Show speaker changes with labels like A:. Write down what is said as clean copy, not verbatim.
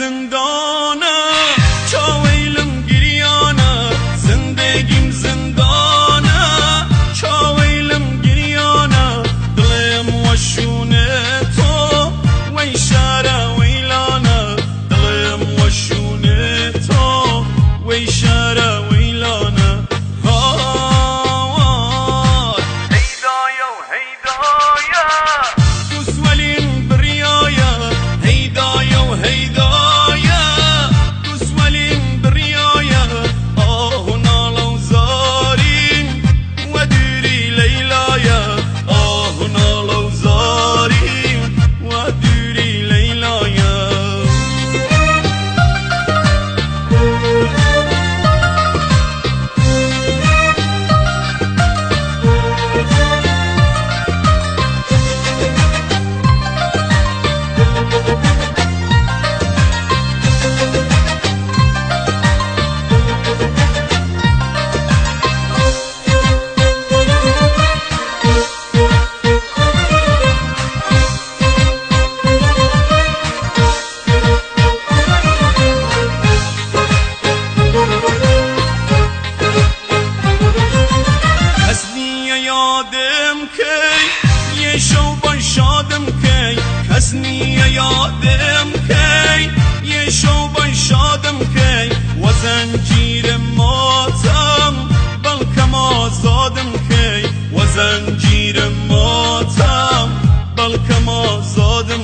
A: زندانه چاویلم گریانه زندگیم زندانه چاویلم گریانه دلم وشونه تو وی شاره ویلانه دلم وشونه تو وی شاره ویلانه هیدایا و هیدایا دوسولین بریایا هیدایا و هیدایا دوسولین بریایا آه نالو زارین و دوری لیلایا آه نالو زارین و دوری لیلایا یادم کی یه شو با شادم کی کس نیه یادم کی یه شو با شادم کی و زنجیر ماتم بلکم آزادم کی و زنجیر ماتم بلکم آزادم